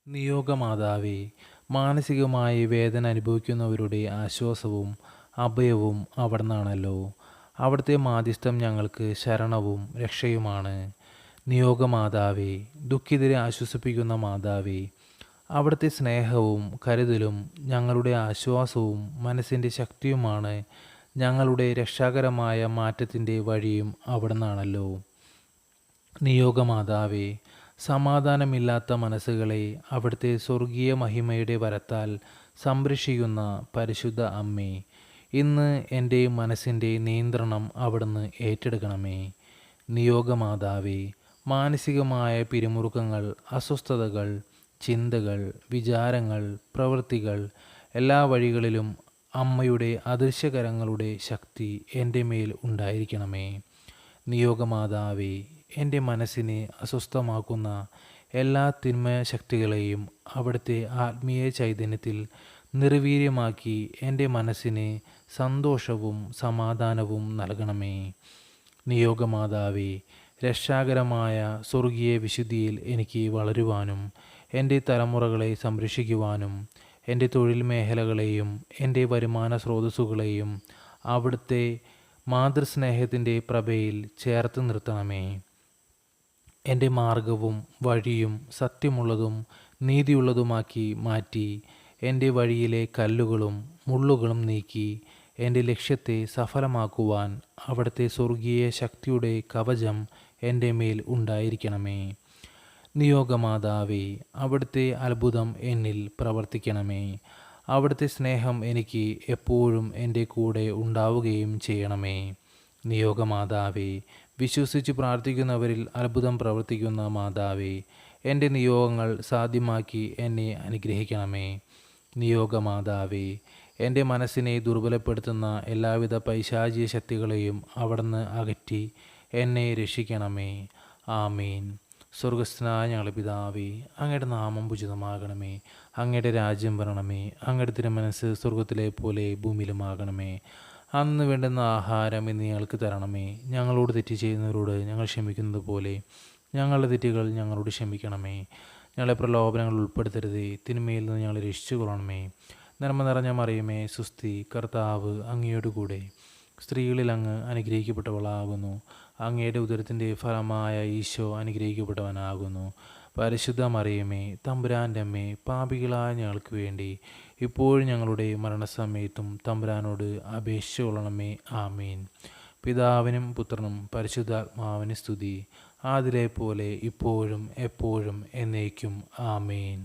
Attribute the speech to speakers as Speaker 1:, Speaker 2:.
Speaker 1: നിയോഗമാതാവേ, മാനസികമായി വേദന അനുഭവിക്കുന്നവരുടെ ആശ്വാസവും അഭയവും അവിടുന്നാണല്ലോ. അവിടുത്തെ മാധ്യസ്ഥം ഞങ്ങൾക്ക് ശരണവും രക്ഷയുമാണ്. നിയോഗമാതാവേ, ദുഃഖിതരെ ആശ്വസിപ്പിക്കുന്ന മാതാവേ, അവിടുത്തെ സ്നേഹവും കരുതലും ഞങ്ങളുടെ ആശ്വാസവും മനസ്സിൻ്റെ ശക്തിയുമാണ്. ഞങ്ങളുടെ രക്ഷാകരമായ മാറ്റത്തിൻ്റെ വഴിയും അവിടുന്നാണല്ലോ. നിയോഗമാതാവേ, സമാധാനമില്ലാത്ത മനസ്സുകളെ അവിടുത്തെ സ്വർഗീയ മഹിമയുടെ വരത്താൽ സംരക്ഷിക്കുന്ന പരിശുദ്ധ അമ്മേ, ഇന്ന് എൻ്റെ മനസ്സിൻ്റെ നിയന്ത്രണം അവിടുന്ന് ഏറ്റെടുക്കണമേ. നിയോഗമാതാവേ, മാനസികമായ പിരിമുറുക്കങ്ങൾ, അസ്വസ്ഥതകൾ, ചിന്തകൾ, വിചാരങ്ങൾ, പ്രവൃത്തികൾ എല്ലാ വഴികളിലും അമ്മയുടെ അദൃശ്യകരങ്ങളുടെ ശക്തി എൻ്റെ മേൽ ഉണ്ടായിരിക്കണമേ. നിയോഗമാതാവേ, എൻ്റെ മനസ്സിനെ അസ്വസ്ഥമാക്കുന്ന എല്ലാ തിന്മശക്തികളെയും അവിടുത്തെ ആത്മീയ ചൈതന്യത്തിൽ നിർവീര്യമാക്കി എൻ്റെ മനസ്സിന് സന്തോഷവും സമാധാനവും നൽകണമേ. നിയോഗമാതാവേ, രക്ഷാകരമായ സ്വർഗീയ വിശുദ്ധിയിൽ എനിക്ക് വളരുവാനും എൻ്റെ തലമുറകളെ സംരക്ഷിക്കുവാനും എൻ്റെ തൊഴിൽ മേഖലകളെയും എൻ്റെ വരുമാന സ്രോതസ്സുകളെയും അവിടുത്തെ മാതൃസ്നേഹത്തിൻ്റെ പ്രഭയിൽ ചേർത്ത് നിർത്തണമേ. എൻ്റെ മാർഗവും വഴിയും സത്യമുള്ളതും നീതിയുള്ളതുമാക്കി മാറ്റി എൻ്റെ വഴിയിലെ കല്ലുകളും മുള്ളുകളും നീക്കി എൻ്റെ ലക്ഷ്യത്തെ സഫലമാക്കുവാൻ അവിടുത്തെ സ്വർഗീയ ശക്തിയുടെ കവചം എൻ്റെ മേൽ ഉണ്ടായിരിക്കണമേ. നിയോഗമാതാവേ, അവിടുത്തെ അത്ഭുതം എന്നിൽ പ്രവർത്തിക്കണമേ. അവിടുത്തെ സ്നേഹം എനിക്ക് എപ്പോഴും എൻ്റെ കൂടെ ഉണ്ടാവുകയും ചെയ്യണമേ. നിയോഗമാതാവേ, വിശ്വസിച്ച് പ്രാർത്ഥിക്കുന്നവരിൽ അത്ഭുതം പ്രവർത്തിക്കുന്ന മാതാവേ, എൻ്റെ നിയോഗങ്ങൾ സാധ്യമാക്കി എന്നെ അനുഗ്രഹിക്കണമേ. നിയോഗമാതാവേ, എൻ്റെ മനസ്സിനെ ദുർബലപ്പെടുത്തുന്ന എല്ലാവിധ പൈശാചിക ശക്തികളെയും അവിടുന്ന് അകറ്റി എന്നെ രക്ഷിക്കണമേ. ആമീൻ. സ്വർഗസ്ഥനായ ഞങ്ങളുടെ പിതാവേ, അങ്ങയുടെ നാമം പൂജിതമാകണമേ. അങ്ങയുടെ രാജ്യം വരണമേ. അങ്ങയുടെ തിരുമനസ്സ് സ്വർഗത്തിലെ പോലെ ഭൂമിയിലുമാകണമേ. അന്ന് വേണ്ടുന്ന ആഹാരം ഇന്ന് ഞങ്ങൾക്ക് തരണമേ. ഞങ്ങളോട് തെറ്റ് ചെയ്യുന്നവരോട് ഞങ്ങൾ ക്ഷമിക്കുന്നത് പോലെ ഞങ്ങളുടെ തെറ്റുകൾ ഞങ്ങളോട് ക്ഷമിക്കണമേ. ഞങ്ങളെ പ്രലോഭനങ്ങൾ ഉൾപ്പെടുത്തരുതേ, തിന്മയിൽ നിന്ന് ഞങ്ങളെ രക്ഷിച്ചു കൊള്ളണമേ. നന്മ നിറഞ്ഞ മറിയമേ, സുസ്തി, കർത്താവ് അങ്ങയോട് കൂടെ സ്ത്രീകളിൽ അങ്ങ് അനുഗ്രഹിക്കപ്പെട്ടവളാകുന്നു. അങ്ങയുടെ ഉദരത്തിൻ്റെ ഫലമായ ഈശോ അനുഗ്രഹിക്കപ്പെട്ടവനാകുന്നു. പരിശുദ്ധ മറിയമേ, തമ്പുരാൻ്റെ അമ്മേ, പാപികളായ ഞങ്ങൾക്ക് വേണ്ടി ഇപ്പോഴും ഞങ്ങളുടെ മരണസമയത്തും തമ്പുരാനോട് അപേക്ഷിച്ചു കൊള്ളണമേ. ആമീൻ. പിതാവിനും പുത്രനും പരിശുദ്ധാത്മാവിന് സ്തുതി, ആദിലെ പോലെ ഇപ്പോഴും എപ്പോഴും എന്നേക്കും. ആമീൻ.